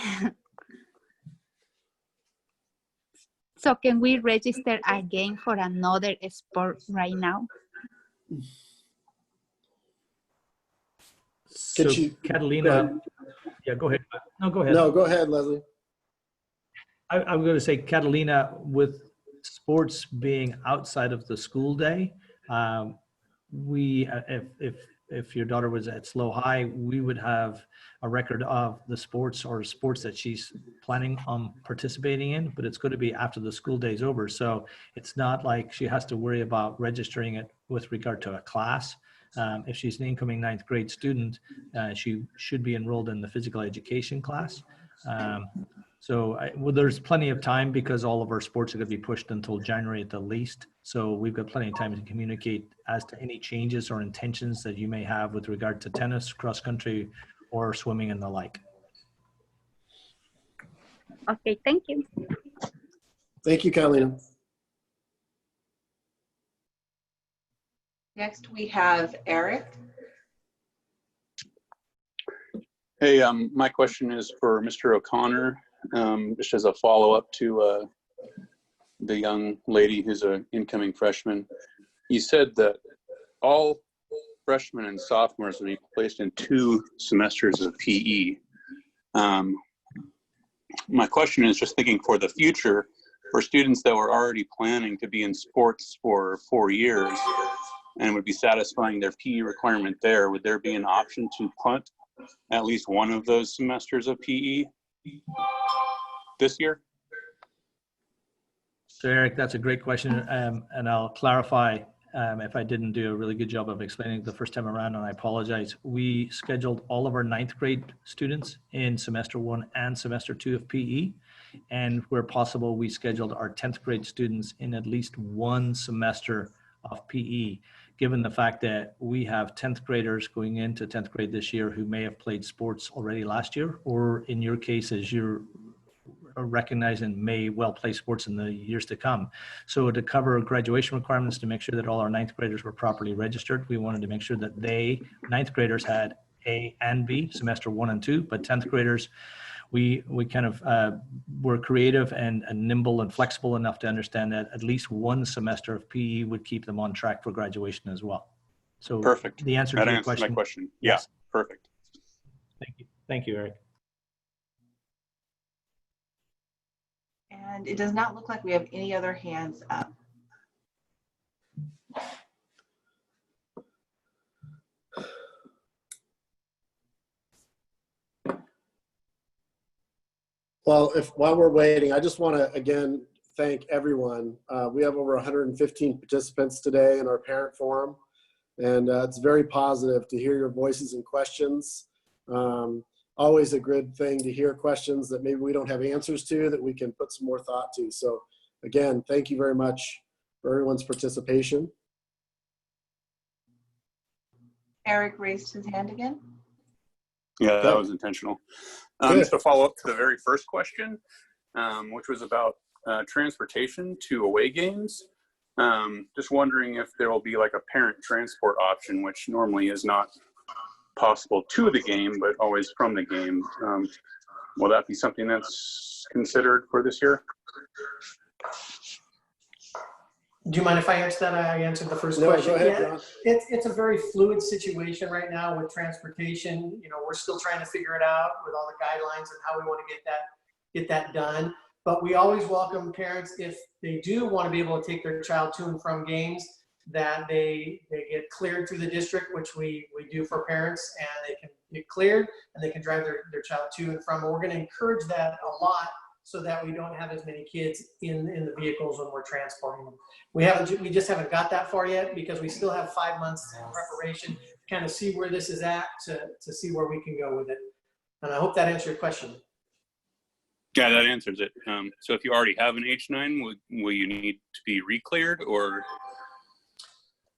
So can we register again for another sport right now? So Catalina, yeah, go ahead. No, go ahead. No, go ahead, Leslie. I'm going to say, Catalina, with sports being outside of the school day, if your daughter was at Slow High, we would have a record of the sports or sports that she's planning on participating in, but it's going to be after the school day is over. So it's not like she has to worry about registering it with regard to a class. If she's an incoming 9th grade student, she should be enrolled in the physical education class. Well, there's plenty of time because all of our sports are going to be pushed until January at the least. So we've got plenty of time to communicate as to any changes or intentions that you may have with regard to tennis, cross country, or swimming and the like. Okay, thank you. Thank you, Catalina. Next, we have Eric. Hey, my question is for Mr. O'Connor, just as a follow-up to the young lady who's an incoming freshman. You said that all freshmen and sophomores will be placed in 2 semesters of PE. My question is just thinking for the future, for students that were already planning to be in sports for 4 years and would be satisfying their PE requirement there, would there be an option to punt at least one of those semesters of PE this year? So Eric, that's a great question, and I'll clarify if I didn't do a really good job of explaining it the first time around, and I apologize. We scheduled all of our 9th grade students in semester 1 and semester 2 of PE, and where possible, we scheduled our 10th grade students in at least 1 semester of PE, given the fact that we have 10th graders going into 10th grade this year who may have played sports already last year, or in your case, as you're recognizing, may well play sports in the years to come. So to cover graduation requirements, to make sure that all our 9th graders were properly registered, we wanted to make sure that 9th graders had A and B, semester 1 and 2, but 10th graders, we kind of were creative and nimble and flexible enough to understand that at least 1 semester of PE would keep them on track for graduation as well. So perfect. The answer that to your answers question, my question. yes. Yeah, perfect. Thank you. Thank you, Eric. And it does not look like we have any other hands up. Well, while we're waiting, I just want to again thank everyone. We have over 115 participants today in our parent forum, and it's very positive to hear your voices and questions. Always a good thing to hear questions that maybe we don't have answers to that we can put some more thought to. So again, thank you very much for everyone's participation. Eric raised his hand again. Yeah, that was intentional. Just to follow up to the very first question, which was about transportation to away games. Just wondering if there will be like a parent transport option, which normally is not possible to the game, but always from the game. Will that be something that's considered for this year? Do you mind if I answer that? I answered the first No, question. go ahead, John. It's a very fluid situation right now with transportation. You know, we're still trying to figure it out with all the guidelines and how we want to get that done. But we always welcome parents, if they do want to be able to take their child to and from games, that they get cleared through the district, which we do for parents, and they can get cleared and they can drive their child to and from. And we're going to encourage that a lot so that we don't have as many kids in the vehicles when we're transporting them. We just haven't got that far yet because we still have 5 months in preparation to kind of see where this is at, to see where we can go with it. And I hope that answered your question. Yeah, that answers it. So if you already have an H9, will you need to be re-cleared or?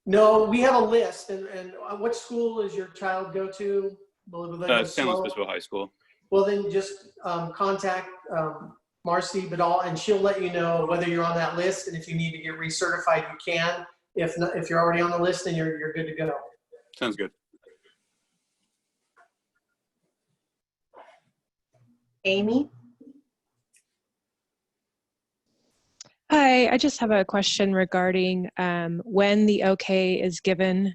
No, we have a list. And what school does your child go to? San Luis Obispo High School. Well, then just contact Marcy Badal, and she'll let you know whether you're on that list. And if you need to get recertified, you can. If not, if you're already on the list, then you're good to go. Sounds good. Amy? Hi, I just have a question regarding when the okay is given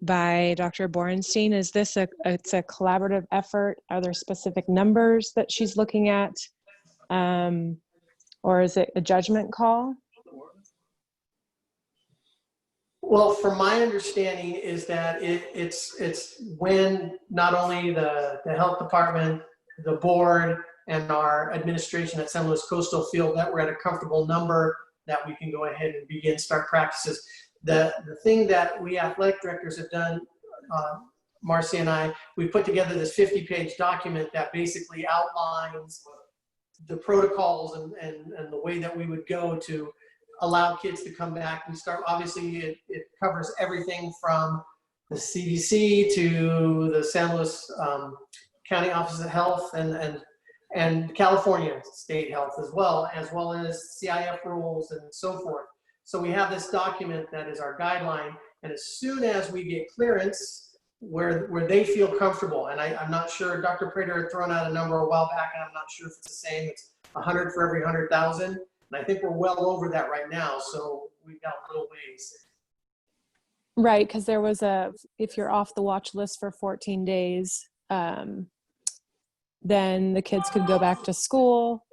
by Dr. Borenstein. Is this it's a collaborative effort? Are there specific numbers that she's looking at? Or is it a judgment call? Well, from my understanding is that it's when not only the health department, the board, and our administration at San Luis Coastal feel that we're at a comfortable number that we can go ahead and start practices. The thing that we athletic directors have done, Marcy and I, we put together this 50-page document that basically outlines the protocols and the way that we would go to allow kids to come back. We start, obviously, it covers everything from the CDC to the San Luis County Office of Health and California State Health as well as CIF rules and so forth. So we have this document that is our guideline, and as soon as we get clearance where they feel comfortable, and I'm not sure, Dr. Prater had thrown out a number a while back, and I'm not sure if it's the same, it's 100 for every 100,000, and I think we're well over that right now, so we've got a little ways. Right, because there was if you're off the watch list for 14 days, then the kids could go back to school.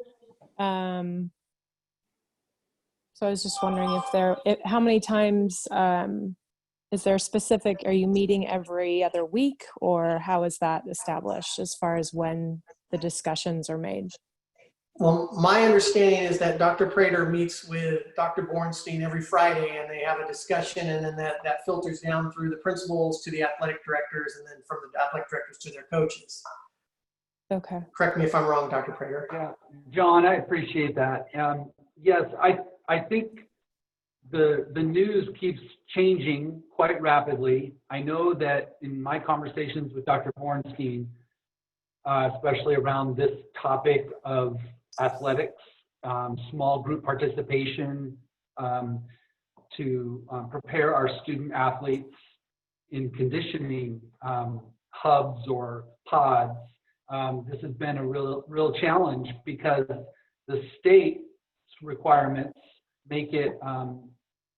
So I was just wondering how many times, is there specific, are you meeting every other week, or how is that established as far as when the discussions are made? Well, my understanding is that Dr. Prater meets with Dr. Borenstein every Friday, and they have a discussion, and then that filters down through the principals to the athletic directors, and then from the athletic directors to their coaches. Okay. Correct me if I'm wrong, Dr. Prater. Yeah, John, I appreciate that. Yes, I think the news keeps changing quite rapidly. I know that in my conversations with Dr. Borenstein, especially around this topic of athletics, small group participation, to prepare our student athletes in conditioning hubs or pods. This has been a real challenge because the state's requirements make it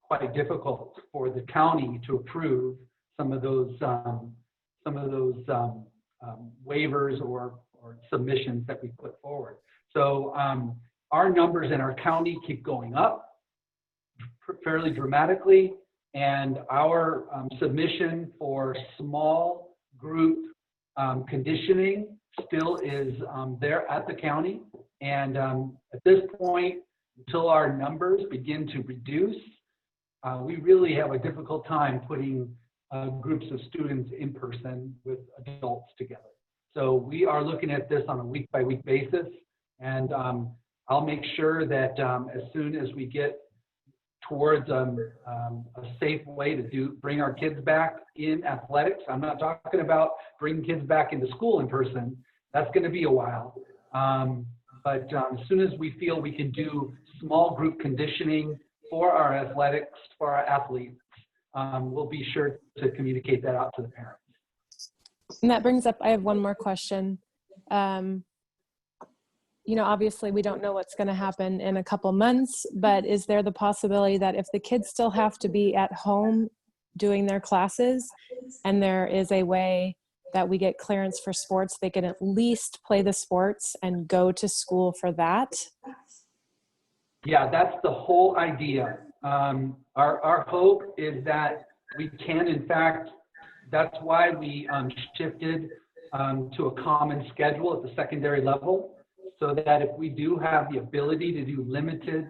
quite difficult for the county to approve some of those waivers or submissions that we put forward. So our numbers in our county keep going up fairly dramatically, and our submission for small group conditioning still is there at the county. And at this point, until our numbers begin to reduce, we really have a difficult time putting groups of students in person with adults together. So we are looking at this on a week-by-week basis, and I'll make sure that as soon as we get towards a safe way to bring our kids back in athletics. I'm not talking about bringing kids back into school in person. That's going to be a while. But as soon as we feel we can do small group conditioning for our athletics, for our athletes, we'll be sure to communicate that out to the parents. And that brings up, I have one more question. You know, obviously we don't know what's going to happen in a couple months, but is there the possibility that if the kids still have to be at home doing their classes and there is a way that we get clearance for sports, they can at least play the sports and go to school for that? Yeah, that's the whole idea. Our hope is that we can, in fact, that's why we shifted to a common schedule at the secondary level, so that if we do have the ability to do limited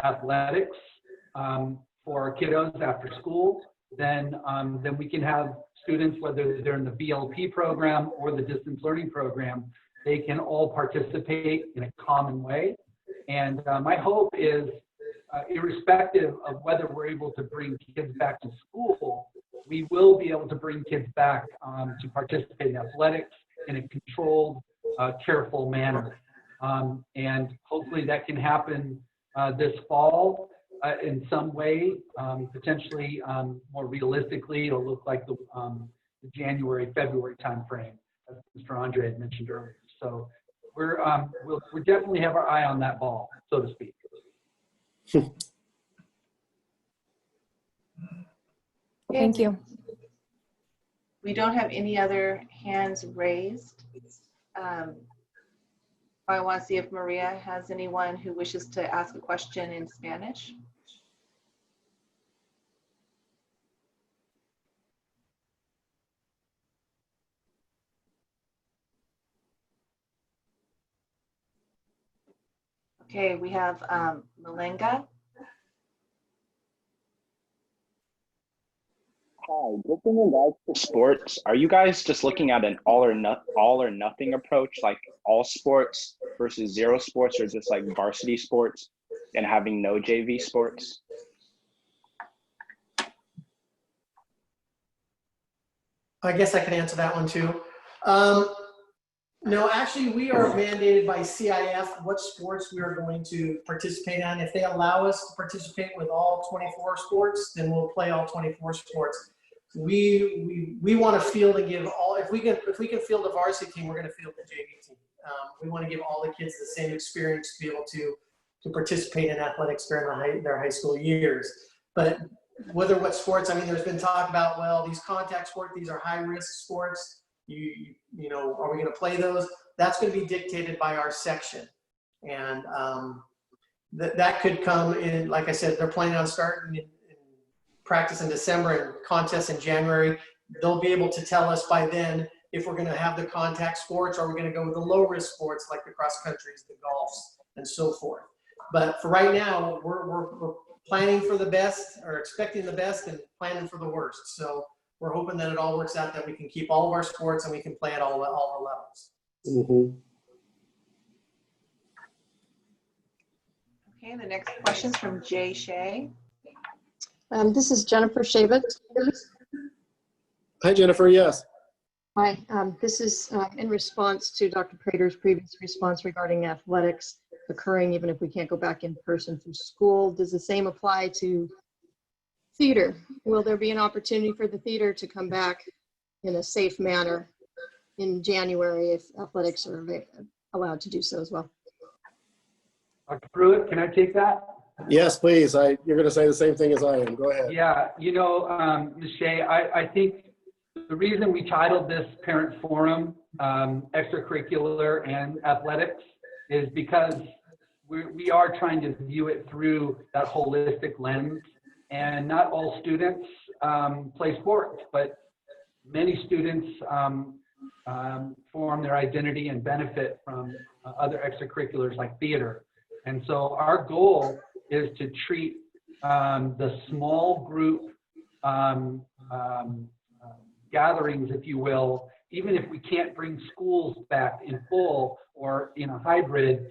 athletics for our kiddos after school, then we can have students, whether they're in the BLP program or the distance learning program, they can all participate in a common way. And my hope is, irrespective of whether we're able to bring kids back to school, we will be able to bring kids back to participate in athletics in a controlled, careful manner. And hopefully that can happen this fall in some way. Potentially more realistically, it'll look like the January, February timeframe, as Mr. Andre had mentioned earlier. So we'll definitely have our eye on that ball, so to speak. Thank you. We don't have any other hands raised. I want to see if Maria has anyone who wishes to ask a question in Spanish. Okay, we have Malenga. Hi, just in regards to sports, are you guys just looking at an all or nothing approach, like all sports versus zero sports, or just like varsity sports and having no JV sports? I guess I can answer that one too. No, actually, we are mandated by CIF what sports we are going to participate in. If they allow us to participate with all 24 sports, then we'll play all 24 sports. We want to field and give all. If we can field a varsity team, we're going to field the JV team. We want to give all the kids the same experience to be able to participate in athletics during their high school years. But whether what sports, I mean, there's been talk about, well, these contact sports, these are high risk sports. You know, are we going to play those? That's going to be dictated by our section, and that could come in. Like I said, they're planning on starting in practice in December and contests in January. They'll be able to tell us by then if we're going to have the contact sports, or we're going to go with the low risk sports like the cross countries, the golfs, and so forth. But for right now, we're planning for the best, or expecting the best, and planning for the worst. So we're hoping that it all works out, that we can keep all of our sports and we can play at all the levels. Mm-hmm. Okay, the next question is from Jay Shea. This is Jennifer Shavit. Hi, Jennifer. Yes. Hi. This is in response to Dr. Prater's previous response regarding athletics occurring even if we can't go back in person through school. Does the same apply to theater? Will there be an opportunity for the theater to come back in a safe manner in January if athletics are allowed to do so as well? Dr. Pruitt, can I take that? Yes, please. You're going to say the same thing as I am. Go ahead. Yeah, you know, Ms. Shea, I think the reason we titled this parent forum extracurricular and athletics is because we are trying to view it through that holistic lens. And not all students play sports, but many students form their identity and benefit from other extracurriculars like theater. And so our goal is to treat the small group gatherings, if you will, even if we can't bring schools back in full or in a hybrid.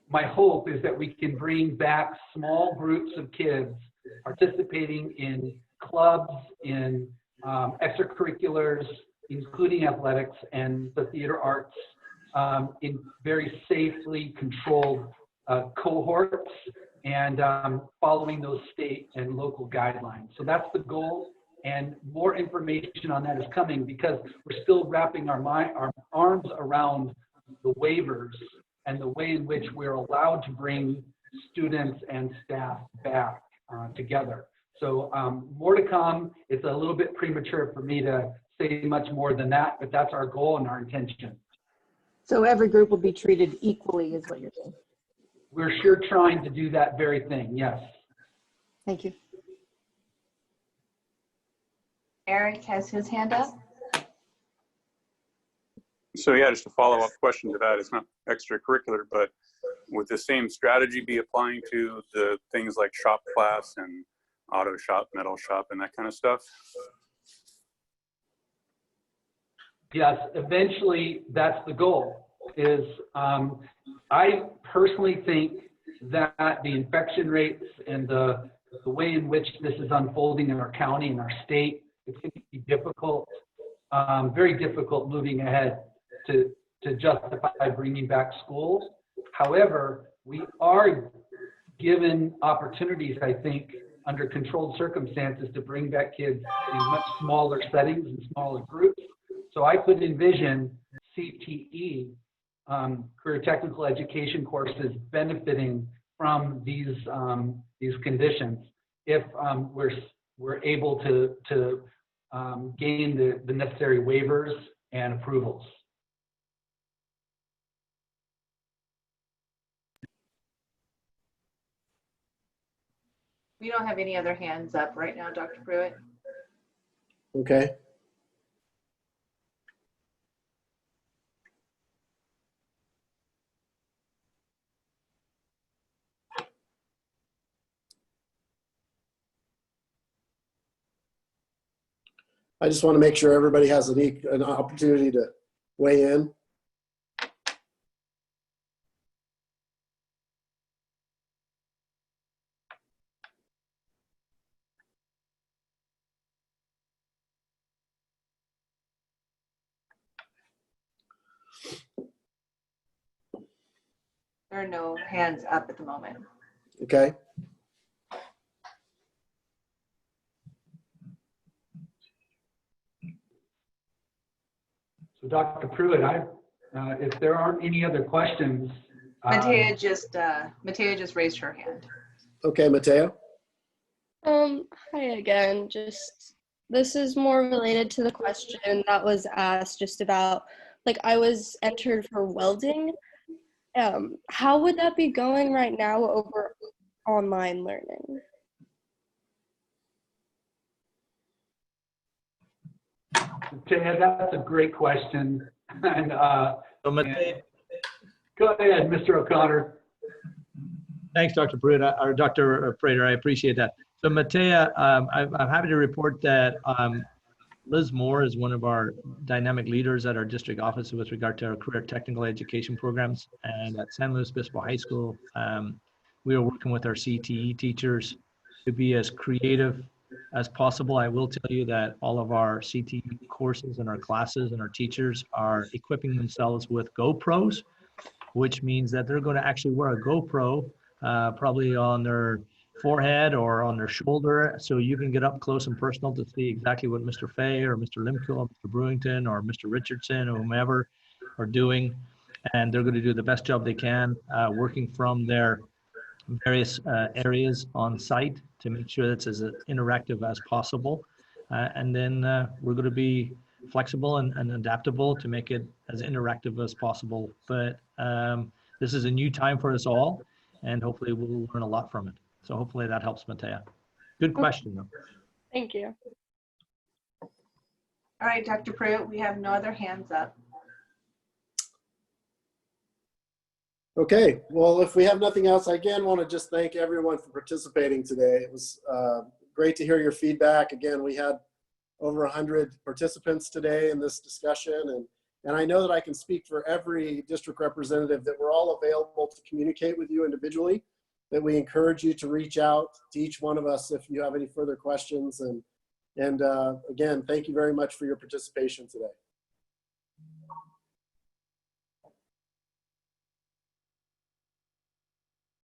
My hope is that we can bring back small groups of kids participating in clubs, in extracurriculars, including athletics and the theater arts, in very safely controlled cohorts, and following those state and local guidelines. So that's the goal, and more information on that is coming because we're still wrapping our arms around the waivers and the way in which we're allowed to bring students and staff back together. So more to come. It's a little bit premature for me to say much more than that, but that's our goal and our intention. So every group will be treated equally is what you're saying? We're sure trying to do that very thing, yes. Thank you. Eric has his hand up. So yeah, just a follow-up question to that. It's not extracurricular, but would the same strategy be applying to the things like shop class and auto shop, metal shop, and that kind of stuff? Yes, eventually that's the goal, is I personally think that the infection rates and the way in which this is unfolding in our county and our state, it's going to be difficult, very difficult moving ahead to justify bringing back schools. However, we are given opportunities, I think, under controlled circumstances to bring back kids in much smaller settings and smaller groups. So I could envision CTE, career technical education courses, benefiting from these conditions if we're able to gain the necessary waivers and approvals. We don't have any other hands up right now, Dr. Pruitt. Okay. I just want to make sure everybody has an opportunity to weigh in. There are no hands up at the moment. Okay. So Dr. Pruitt, if there aren't any other questions. Matea just raised her hand. Okay, Matea. Hi again. This is more related to the question that was asked just about, like, I was entered for welding. How would that be going right now over online learning? That's a great question. And, go ahead, Mr. O'Connor. Thanks, Dr. Pruitt, or Dr. Prater. I appreciate that. So, Matea, I'm happy to report that Liz Moore is one of our dynamic leaders at our district office with regard to our career technical education programs. And at San Luis Obispo High School, we are working with our CTE teachers to be as creative as possible. I will tell you that all of our CTE courses and our classes and our teachers are equipping themselves with GoPros, which means that they're going to actually wear a GoPro probably on their forehead or on their shoulder, so you can get up close and personal to see exactly what Mr. Fay or Mr. Limco or Mr. Brewington or Mr. Richardson or whomever are doing. And they're going to do the best job they can working from their various areas on site to make sure that's as interactive as possible. And then we're going to be flexible and adaptable to make it as interactive as possible. But this is a new time for us all, and hopefully we'll learn a lot from it. So hopefully that helps, Matea. Good question, though. Thank you. All right, Dr. Pruitt, we have no other hands up. Okay, well, if we have nothing else, I again want to just thank everyone for participating today. It was great to hear your feedback. Again, we had over 100 participants today in this discussion, and I know that I can speak for every district representative that we're all available to communicate with you individually, that we encourage you to reach out to each one of us if you have any further questions. And again, thank you very much for your participation today.